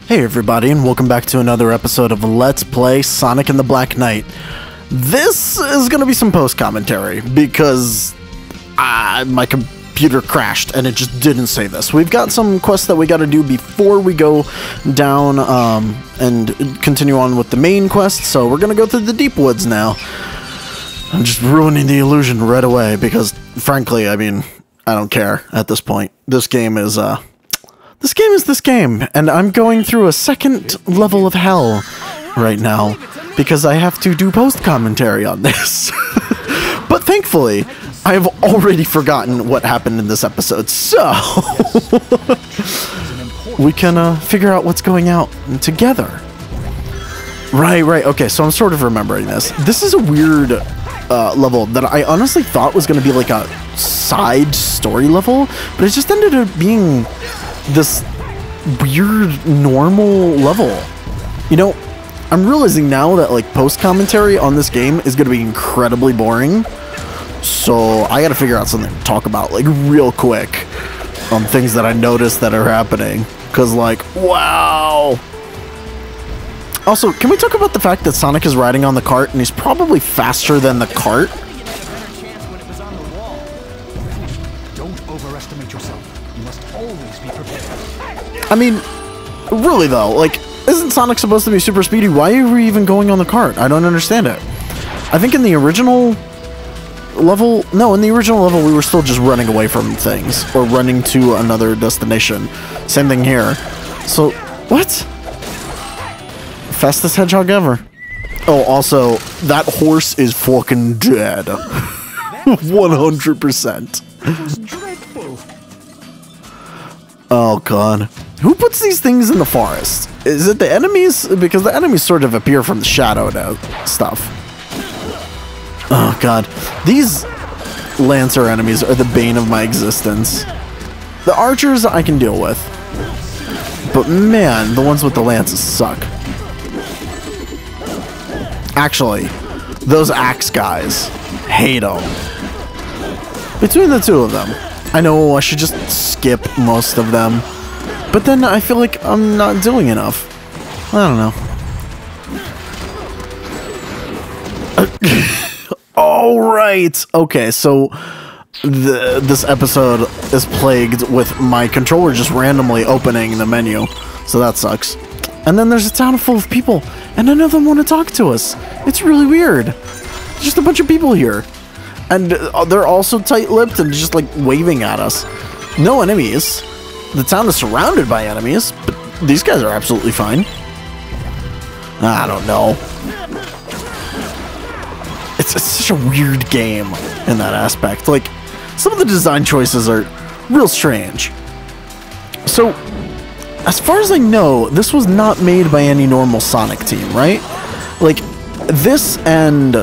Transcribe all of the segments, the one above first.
Hey everybody, and welcome back to another episode of Let's Play Sonic and the Black Knight. This is going to be some post-commentary, because my computer crashed and it just didn't save this. We've got some quests that we got to do before we go down and continue on with the main quest, so we're going to go through the deep woods now. I'm just ruining the illusion right away, because frankly, I mean, I don't care at this point. This game is this game, and I'm going through a second level of hell right now because I have to do post-commentary on this. But thankfully, I have already forgotten what happened in this episode, so we can figure out what's going out together. Right, okay, so I'm sort of remembering this. This is a weird level that I honestly thought was going to be like a side story level, but it just ended up being this weird normal level. You know, I'm realizing now that like post-commentary on this game is going to be incredibly boring, so I got to figure out something to talk about like real quick on things that I noticed that are happening, because like, wow. Also, can we talk about the fact that Sonic is riding on the cart and he's probably faster than the cart? Don't overestimate yourself. You must always be prepared. I mean, really though, like, isn't Sonic supposed to be super speedy? Why are we even going on the cart? I don't understand it. I think in the original level, we were still just running away from things, or running to another destination. Same thing here. So, what? Fastest hedgehog ever. Oh, also, that horse is fucking dead. 100%. Oh god. Who puts these things in the forest? Is it the enemies? Because the enemies sort of appear from the shadow stuff. Oh god. These Lancer enemies are the bane of my existence. The archers I can deal with. But man, the ones with the lances suck. Actually, those axe guys, hate them. Between the two of them, I know I should just skip most of them, but then I feel like I'm not doing enough. I don't know. Alright! Okay, so this episode is plagued with my controller just randomly opening the menu, so that sucks. And then there's a town full of people, and none of them want to talk to us. It's really weird. Just a bunch of people here. And they're also tight-lipped and just, like, waving at us. No enemies. The town is surrounded by enemies, but these guys are absolutely fine. I don't know. It's such a weird game in that aspect. Like, some of the design choices are real strange. So, as far as I know, this was not made by any normal Sonic team, right? Like, this and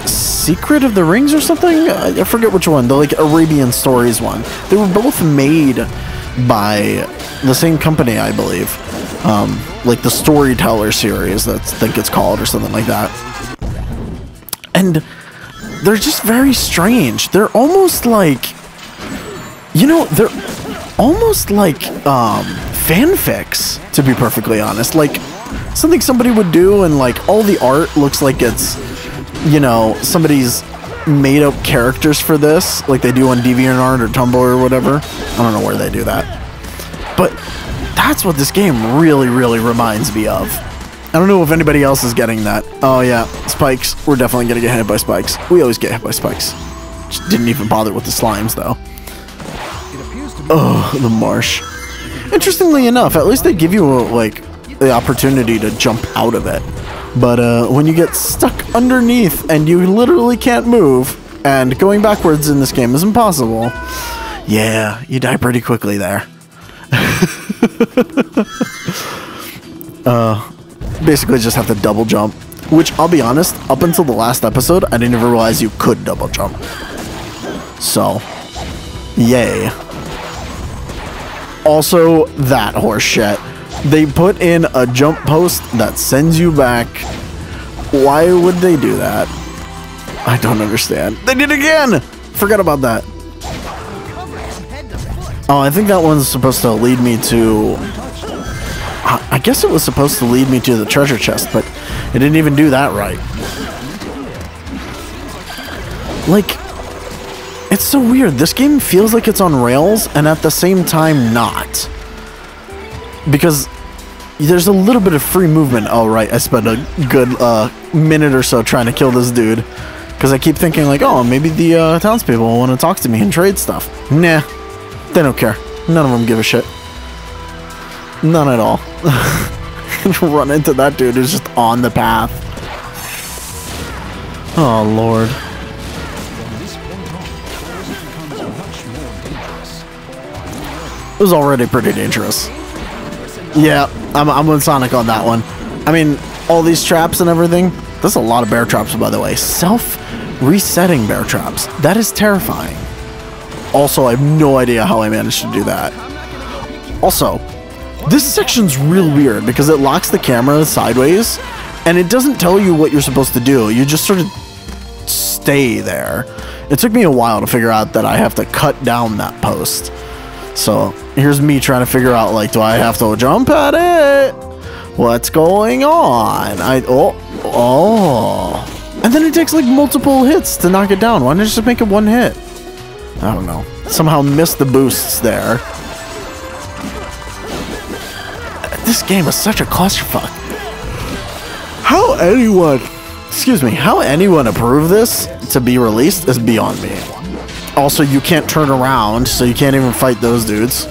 Secret of the Rings or something? I forget which one. The, like, Arabian Stories one. They were both made by the same company, I believe. Like the Storyteller series, I think it's called, or something like that. And they're just very strange. They're almost like, you know, they're almost like fanfics, to be perfectly honest. Like something somebody would do, and like all the art looks like it's, you know, somebody's made up characters for this, like they do on DeviantArt or Tumblr or whatever. I don't know where they do that, but that's what this game really reminds me of. I don't know if anybody else is getting that. Oh yeah, spikes. We're definitely gonna get hit by spikes. We always get hit by spikes. Just didn't even bother with the slimes though. Oh, the marsh. Interestingly enough, at least they give you like the opportunity to jump out of it. But when you get stuck underneath and you literally can't move, and going backwards in this game is impossible, yeah, you die pretty quickly there. Basically just have to double jump, which I'll be honest, up until the last episode, I didn't even realize you could double jump. So, yay. Also, that horse shit. They put in a jump post that sends you back. Why would they do that? I don't understand. They did it again! Forgot about that. Oh, I think that one's supposed to lead me to I guess it was supposed to lead me to the treasure chest, but it didn't even do that right. Like, it's so weird. This game feels like it's on rails, and at the same time not. Because there's a little bit of free movement. Oh, right, I spent a good minute or so trying to kill this dude. Because I keep thinking, like, oh, maybe the townspeople will want to talk to me and trade stuff. Nah, they don't care. None of them give a shit. None at all. Run into that dude who's just on the path. Oh, Lord. It was already pretty dangerous. Yeah, I'm with Sonic on that one. I mean, all these traps and everything. There's a lot of bear traps, by the way. Self-resetting bear traps. That is terrifying. Also, I have no idea how I managed to do that. Also, this section's real weird because it locks the camera sideways and it doesn't tell you what you're supposed to do. You just sort of stay there. It took me a while to figure out that I have to cut down that post. So here's me trying to figure out, like, do I have to jump at it? What's going on? Oh. And then it takes like multiple hits to knock it down. Why don't you just make it one hit? I don't know. Somehow missed the boosts there. This game is such a clusterfuck. How anyone approved this to be released is beyond me. Also, you can't turn around, so you can't even fight those dudes.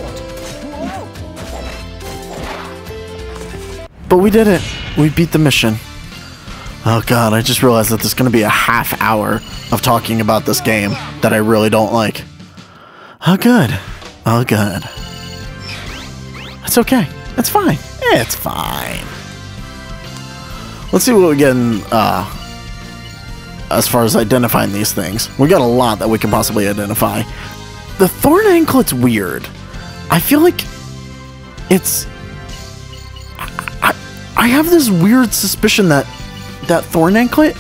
But we did it. We beat the mission. Oh god, I just realized that there's going to be a half hour of talking about this game that I really don't like. Oh good. Oh good. It's okay. It's fine. It's fine. Let's see what we get in, as far as identifying these things. We got a lot that we can possibly identify. The thorn anklet's weird. I feel like it's... I have this weird suspicion that that thorn anklet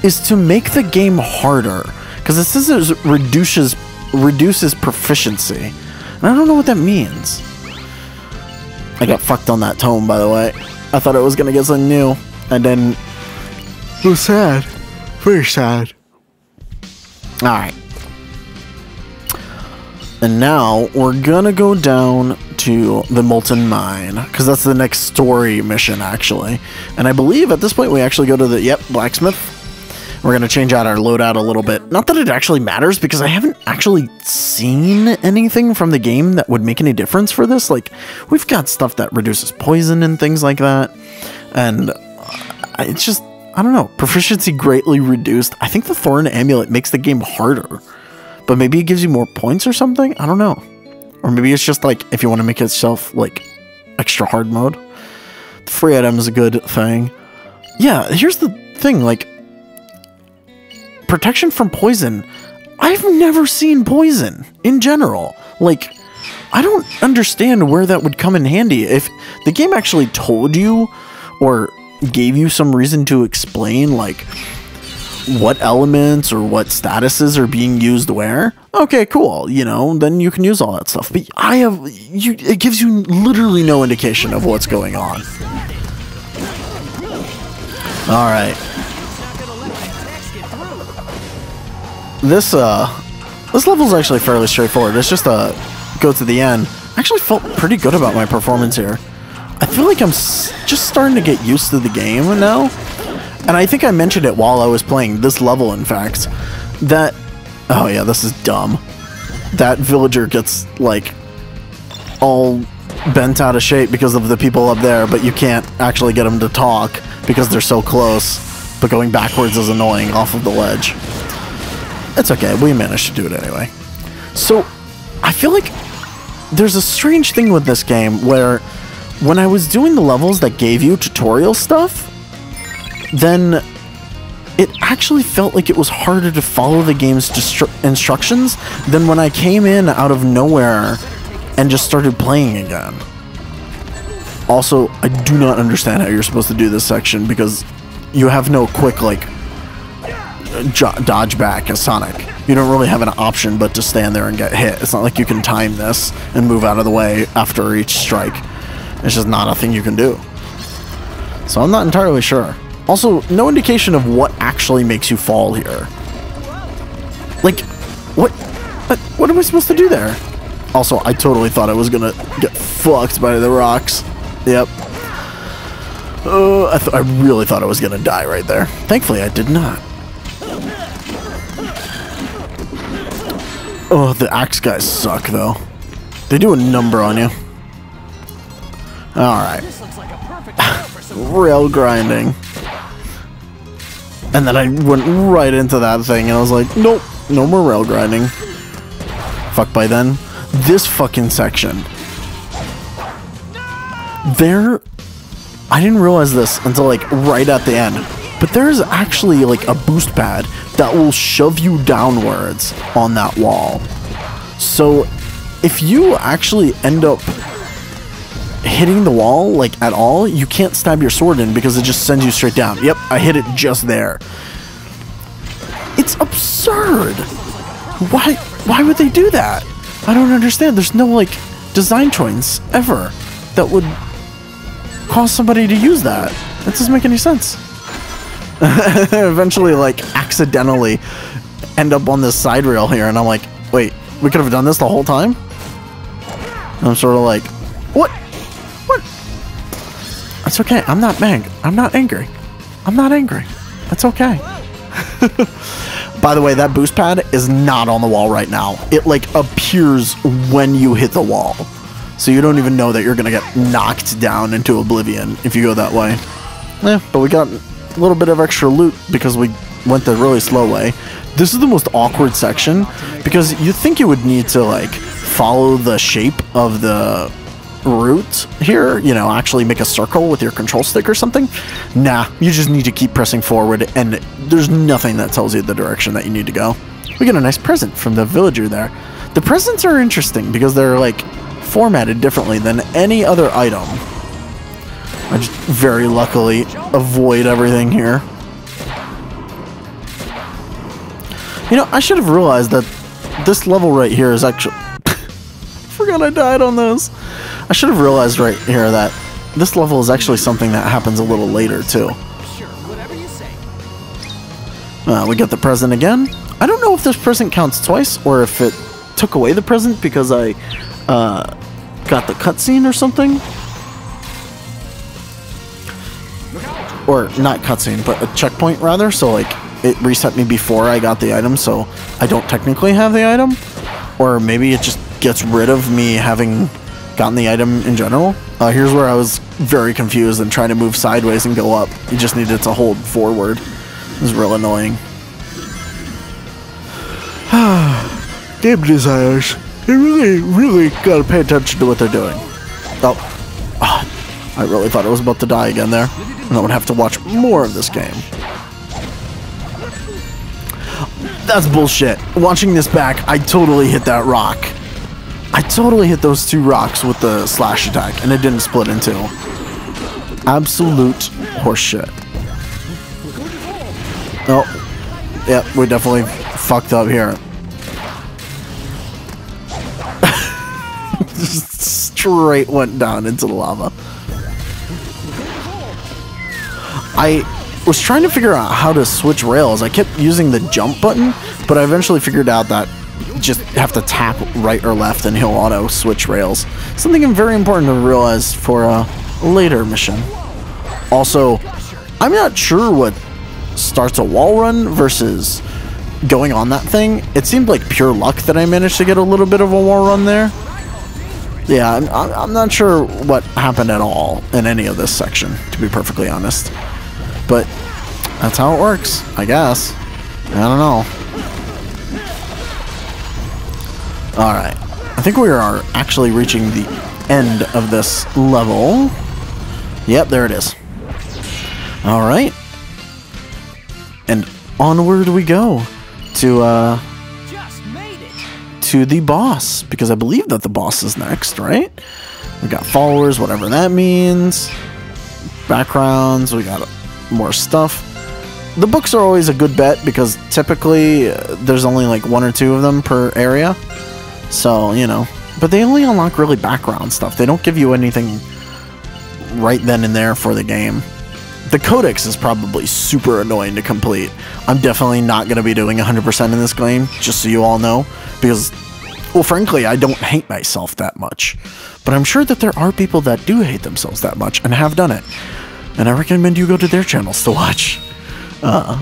is to make the game harder. Because it says it reduces proficiency. And I don't know what that means. I got fucked on that tome, by the way. I thought I was going to get something new. And then... it was sad. Very sad. Alright. And now, we're gonna go down to the Molten Mine. Because that's the next story mission, actually. And I believe at this point we actually go to the, blacksmith. We're gonna change out our loadout a little bit. Not that it actually matters, because I haven't actually seen anything from the game that would make any difference for this. Like, we've got stuff that reduces poison and things like that. And it's just, I don't know, proficiency greatly reduced. I think the Thorn Amulet makes the game harder. But maybe it gives you more points or something? I don't know. Or maybe it's just like, if you want to make it itself, like, extra hard mode. The free item is a good thing. Yeah, here's the thing, like, protection from poison. I've never seen poison in general. Like, I don't understand where that would come in handy. If the game actually told you or gave you some reason to explain, like, what elements or what statuses are being used where, okay, cool, you know, then you can use all that stuff. But it gives you literally no indication of what's going on. Alright. This level's actually fairly straightforward. It's just go to the end. I actually felt pretty good about my performance here. I feel like I'm just starting to get used to the game now. And I think I mentioned it while I was playing this level, in fact, that... oh yeah, this is dumb. That villager gets, like, all bent out of shape because of the people up there, but you can't actually get them to talk because they're so close. But going backwards is annoying off of the ledge. It's okay, we managed to do it anyway. So, I feel like there's a strange thing with this game where when I was doing the levels that gave you tutorial stuff, then it actually felt like it was harder to follow the game's instructions than when I came in out of nowhere and just started playing again. Also, I do not understand how you're supposed to do this section because you have no quick, like, dodge back as Sonic. You don't really have an option but to stand there and get hit. It's not like you can time this and move out of the way after each strike. It's just not a thing you can do. So I'm not entirely sure. Also, no indication of what actually makes you fall here. Like, what am I supposed to do there? Also, I totally thought I was gonna get fucked by the rocks. Yep. I really thought I was gonna die right there. Thankfully, I did not. Oh, the axe guys suck, though. They do a number on you. Alright. Rail grinding. And then I went right into that thing, and I was like, nope, no more rail grinding. Fuck by then. This fucking section. I didn't realize this until like right at the end, but there's actually like a boost pad that will shove you downwards on that wall. So if you actually end up hitting the wall like at all, you can't stab your sword in because it just sends you straight down. Yep, I hit it just there. It's absurd. Why would they do that? I don't understand. There's no like design choice ever that would cause somebody to use that. That doesn't make any sense. Eventually, like, accidentally end up on this side rail here, and I'm like, wait, we could have done this the whole time? And I'm sort of like, what? What? That's okay. I'm not mad. I'm not angry. I'm not angry. That's okay. By the way, that boost pad is not on the wall right now. It, like, appears when you hit the wall. So you don't even know that you're going to get knocked down into oblivion if you go that way. But we got a little bit of extra loot because we went the really slow way. This is the most awkward section because you think you would need to, like, follow the shape of the route here, you know, actually make a circle with your control stick or something. Nah, you just need to keep pressing forward, and there's nothing that tells you the direction that you need to go. We get a nice present from the villager there. The presents are interesting because they're, like, formatted differently than any other item. I just very luckily avoid everything here. You know, I should have realized that this level right here is actually... Forgot I died on this. I should have realized right here that this level is actually something that happens a little later, too. Sure, whatever you say. We got the present again. I don't know if this present counts twice, or if it took away the present because I got the cutscene or something. Or not cutscene, but a checkpoint rather. So like it reset me before I got the item, so I don't technically have the item. Or maybe it just gets rid of me having gotten the item in general. Here's where I was very confused and trying to move sideways and go up. You just needed to hold forward. It was real annoying. Game designers. They really gotta pay attention to what they're doing. Oh, I really thought I was about to die again there. And I would have to watch more of this game. That's bullshit. Watching this back, I totally hit that rock. I totally hit those two rocks with the slash attack, and it didn't split in two. Absolute horseshit. Oh, yeah, we definitely fucked up here. Just straight went down into the lava. I was trying to figure out how to switch rails. I kept using the jump button, but I eventually figured out that you just have to tap right or left and he'll auto switch rails. Something very important to realize for a later mission. Also, I'm not sure what starts a wall run versus going on that thing. It seemed like pure luck that I managed to get a little bit of a wall run there. Yeah, I'm not sure what happened at all in any of this section, to be perfectly honest. But that's how it works, I guess. I don't know. Alright. I think we are actually reaching the end of this level. Yep, there it is. Alright. And onward we go to, to the boss, because I believe that the boss is next, right? We got followers, whatever that means. Backgrounds, we got more stuff. The books are always a good bet because typically there's only like 1 or 2 of them per area. So, you know, but they only unlock really background stuff. They don't give you anything right then and there for the game. The codex is probably super annoying to complete. I'm definitely not going to be doing 100% in this game, just so you all know, because, well, frankly, I don't hate myself that much. But I'm sure that there are people that do hate themselves that much and have done it. And I recommend you go to their channels to watch a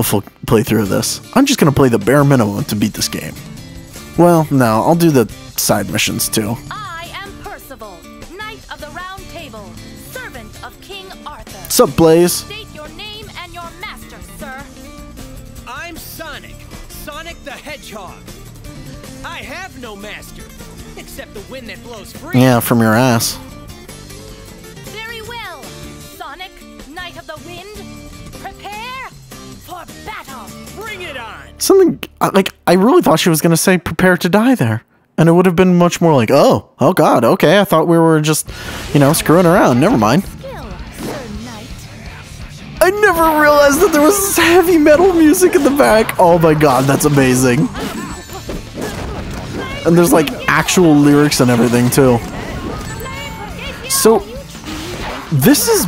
full playthrough of this. I'm just going to play the bare minimum to beat this game. Well, no, I'll do the side missions too. I am Percival, Knight of the Round Table, servant of King Arthur. What's up, Blaze? State your name and your master, sir. I'm Sonic, Sonic the Hedgehog. I have no master, except the wind that blows free. Yeah, from your ass. Very well, Sonic, Knight of the Wind. Prepare for battle. Bring it on. Something, like, I really thought she was going to say prepare to die there. And it would have been much more like, oh god, okay, I thought we were just, you know, screwing around. Never mind. Skill, Sir Knight. I never realized that there was this heavy metal music in the back. Oh my god, that's amazing. And there's like actual lyrics and everything too. So, this is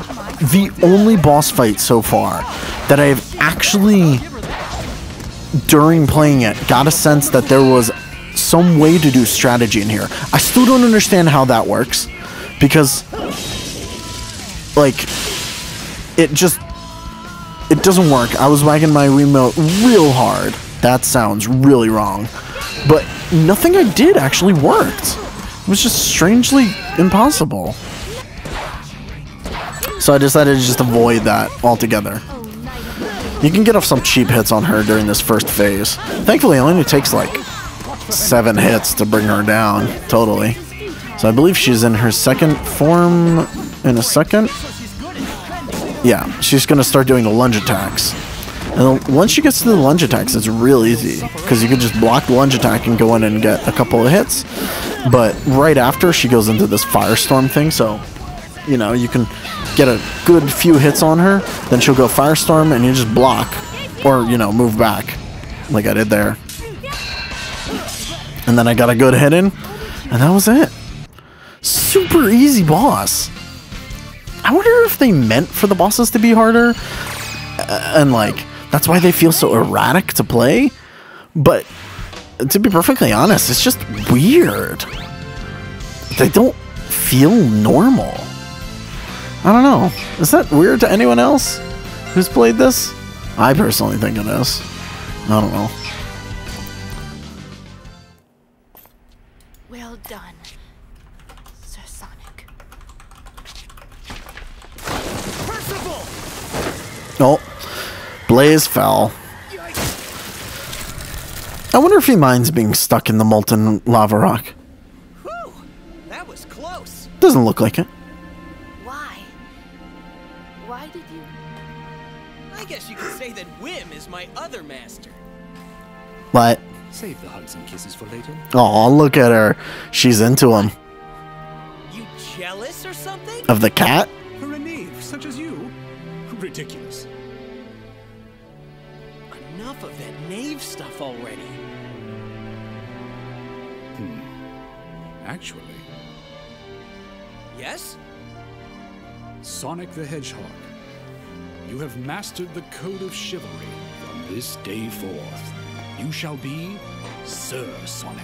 the only boss fight so far that I have actually, during playing it, got a sense that there was some way to do strategy in here. I still don't understand how that works, because, like, it doesn't work. I was wagging my remote real hard. That sounds really wrong. But nothing I did actually worked. It was just strangely impossible. So I decided to just avoid that altogether. You can get off some cheap hits on her during this first phase. Thankfully, it only takes like 7 hits to bring her down, totally. So I believe she's in her second form in a second. Yeah, she's going to start doing the lunge attacks. And once she gets to the lunge attacks, it's real easy, because you can just block the lunge attack and go in and get a couple of hits. But right after, she goes into this firestorm thing, so, you know, you can get a good few hits on her, then she'll go firestorm and you just block, or, you know, move back, like I did there. And then I got a good hit in, and that was it. Super easy boss. I wonder if they meant for the bosses to be harder, and like, that's why they feel so erratic to play. But to be perfectly honest, it's just weird. They don't feel normal. I don't know. Is that weird to anyone else who's played this? I personally think it is. I don't know. Well done, Sir Sonic. Percival! Oh, Blaze fell. I wonder if he minds being stuck in the molten lava rock. Whew, that was close. Doesn't look like it. Why? Why did you? I guess you could say that Whim is my other master. What? Save the hugs and kisses for later. Oh, look at her. She's into him. You jealous or something? Of the cat? For a knave such as you? Ridiculous. Enough of that knave stuff already. Actually, Yes? Sonic the Hedgehog, you have mastered the code of chivalry. From this day forth, you shall be Sir Sonic,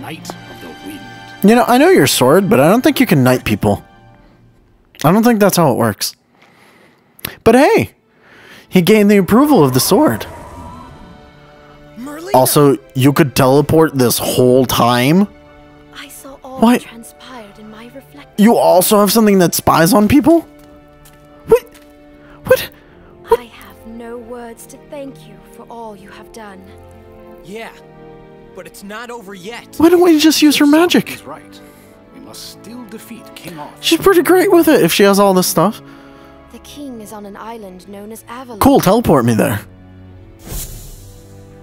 Knight of the Wind. You know, I know your sword, but I don't think you can knight people. I don't think that's how it works. But hey, he gained the approval of the sword. Merlina! Also, you could teleport this whole time? I saw all What? that transpired in my reflection. You also have something that spies on people? What? What? I have no words to thank you for all you have done. Yeah, but it's not over yet. Why don't we just use her magic? He's right. We must still defeat King Arthur. She's pretty great with it if she has all this stuff. The king is on an island known as Avalon. Cool, teleport me there.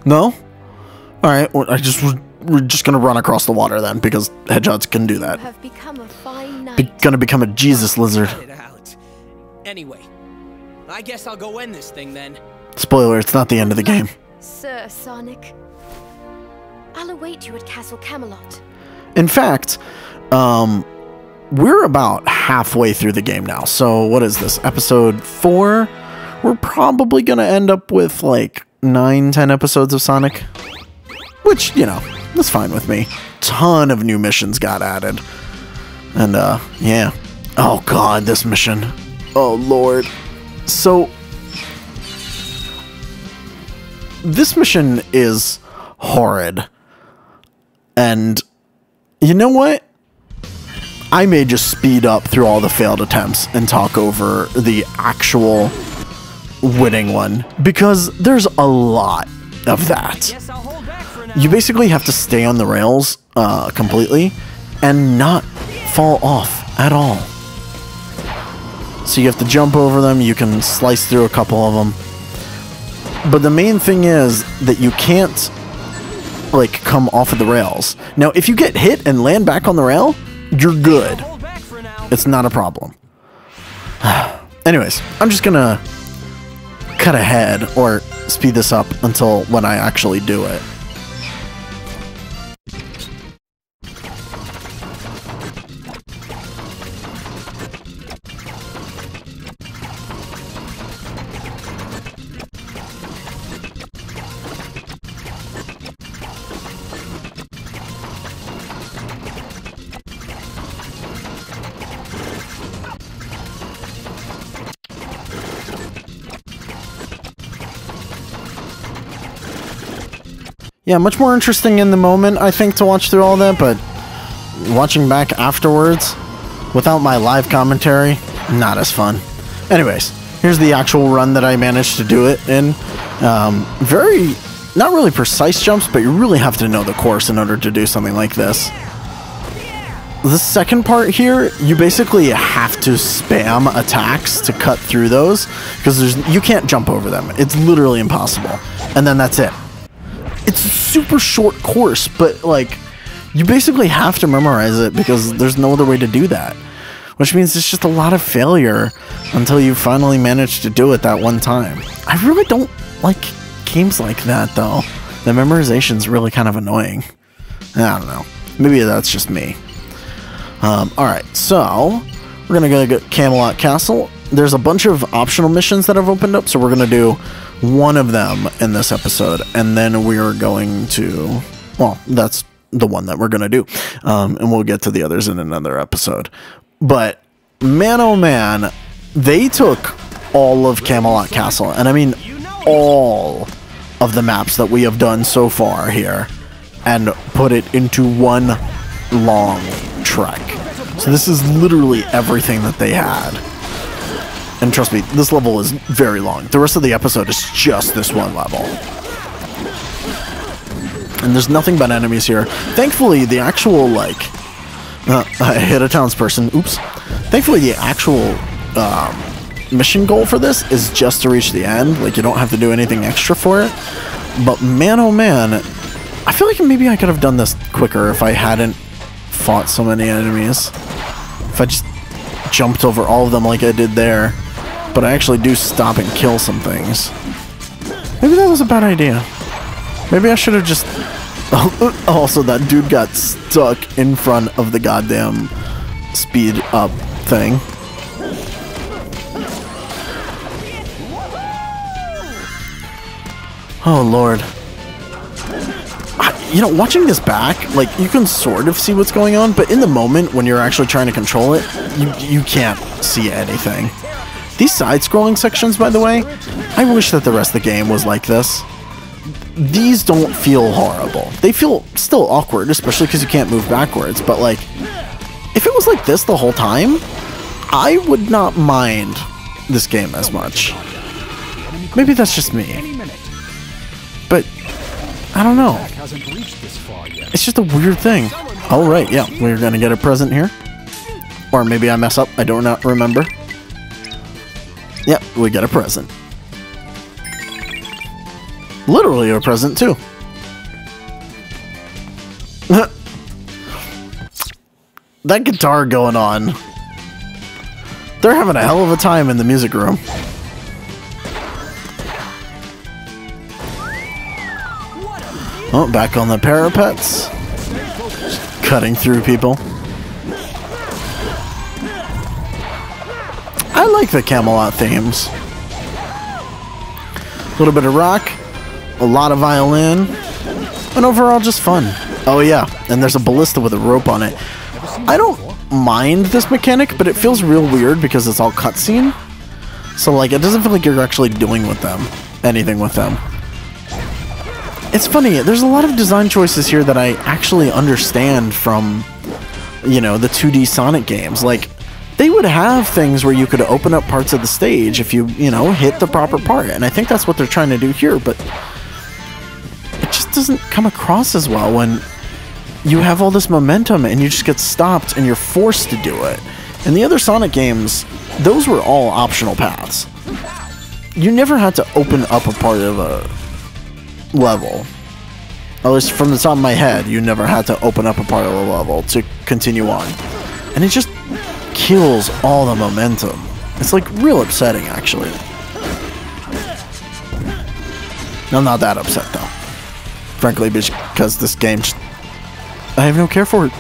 No? Alright, well, we're just gonna run across the water then, because hedgehogs can do You that. have become a fine knight. Gonna become a Jesus lizard. Cut it out. Anyway, I guess I'll go end this thing then. Spoiler, it's not the end of the game. Sir Sonic. I'll await you at Castle Camelot. In fact, we're about halfway through the game now. So what is this? Episode 4? We're probably going to end up with like 9-10 episodes of Sonic. Which, you know, that's fine with me. Ton of new missions got added. And, yeah. Oh, God, this mission. Oh, Lord. So, this mission is horrid. And, you know what? I may just speed up through all the failed attempts and talk over the actual winning one. Because there's a lot of that. You basically have to stay on the rails completely and not fall off at all. So you have to jump over them, you can slice through a couple of them. But the main thing is that you can't, like, come off of the rails. Now, if you get hit and land back on the rail, you're good. It's not a problem. Anyways, I'm just gonna cut ahead or speed this up until when I actually do it. Yeah, much more interesting in the moment, I think, to watch through all that, but watching back afterwards, without my live commentary, not as fun. Anyways, here's the actual run that I managed to do it in. Very, not really precise jumps, but you really have to know the course in order to do something like this. The second part here, you basically have to spam attacks to cut through those, because you can't jump over them. It's literally impossible. And then that's it. It's a super short course, but, like, you basically have to memorize it because there's no other way to do that. Which means it's just a lot of failure until you finally manage to do it that one time. I really don't like games like that, though. The memorization's really kind of annoying. I don't know. Maybe that's just me. Alright, so we're gonna go get Camelot Castle. There's a bunch of optional missions that have opened up, so we're gonna do one of them in this episode, and then we're going to, well, that's the one that we're going to do, and we'll get to the others in another episode. But, man oh man, they took all of Camelot Castle, and I mean all of the maps that we have done so far here, and put it into one long trek. So this is literally everything that they had. And trust me, this level is very long. The rest of the episode is just this one level. And there's nothing but enemies here. Thankfully, the actual, like... I hit a townsperson. Oops. Thankfully, the actual mission goal for this is just to reach the end. Like, you don't have to do anything extra for it. But man, oh man, I feel like maybe I could have done this quicker if I hadn't fought so many enemies. If I just jumped over all of them like I did there. But I actually do stop and kill some things. Maybe that was a bad idea. Maybe I should have just... Also, that dude got stuck in front of the goddamn speed up thing. Oh, Lord. You know, watching this back, like, you can sort of see what's going on, but in the moment, when you're actually trying to control it, you can't see anything. These side-scrolling sections, by the way, I wish that the rest of the game was like this. These don't feel horrible. They feel still awkward, especially because you can't move backwards, but, like, if it was like this the whole time, I would not mind this game as much. Maybe that's just me. But, I don't know. It's just a weird thing. Oh, right, yeah, we're gonna get a present here. Or maybe I mess up, I do not remember. Yep, we get a present. Literally a present, too. That guitar going on. They're having a hell of a time in the music room. Oh, back on the parapets. Cutting through people. I like the Camelot themes. A little bit of rock, a lot of violin, and overall just fun. Oh yeah, and there's a ballista with a rope on it. I don't mind this mechanic, but it feels real weird because it's all cutscene. So like, it doesn't feel like you're actually doing with them anything with them. It's funny, there's a lot of design choices here that I actually understand from, you know, the 2D Sonic games. Like, they would have things where you could open up parts of the stage if you know, hit the proper part. And I think that's what they're trying to do here, but it just doesn't come across as well when you have all this momentum and you just get stopped and you're forced to do it. In the other Sonic games, those were all optional paths. You never had to open up a part of a level. At least from the top of my head, you never had to open up a part of the level to continue on. And it just kills all the momentum. It's like real upsetting, actually. I'm not that upset though. Frankly, because this game just, I have no care for it.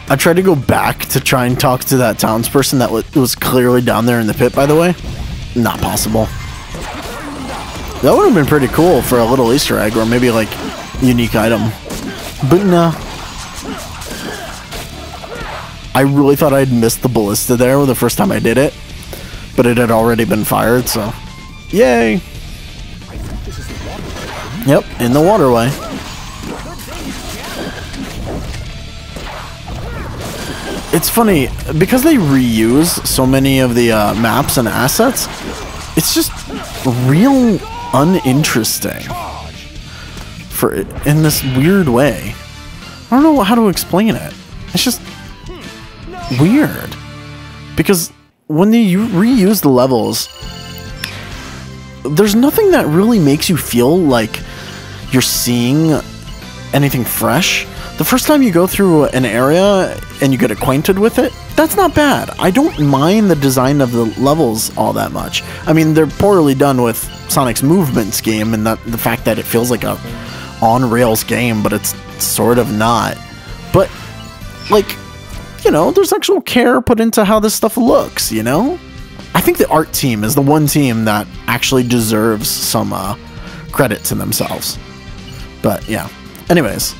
I tried to go back to try and talk to that townsperson that was clearly down there in the pit, by the way. Not possible. That would have been pretty cool for a little Easter egg, or maybe like unique item. But no. I really thought I'd missed the ballista there the first time I did it, but it had already been fired, so yay! Yep, in the waterway. It's funny, because they reuse so many of the maps and assets, it's just real uninteresting in this weird way. I don't know how to explain it. It's just weird. Because when you reuse the levels, there's nothing that really makes you feel like you're seeing anything fresh. The first time you go through an area and you get acquainted with it, that's not bad. I don't mind the design of the levels all that much. I mean, they're poorly done with Sonic's movement scheme and the fact that it feels like a on-rails game, but it's sort of not. But, like, you know, there's actual care put into how this stuff looks, you know? I think the art team is the one team that actually deserves some credit to themselves. But, yeah. Anyways.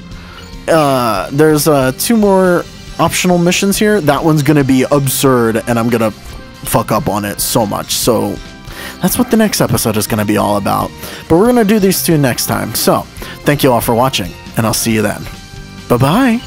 There's 2 more optional missions here. That one's gonna be absurd, and I'm gonna fuck up on it so much. So that's what the next episode is gonna be all about. But we're gonna do these 2 next time. So thank you all for watching, and I'll see you then. Bye-bye.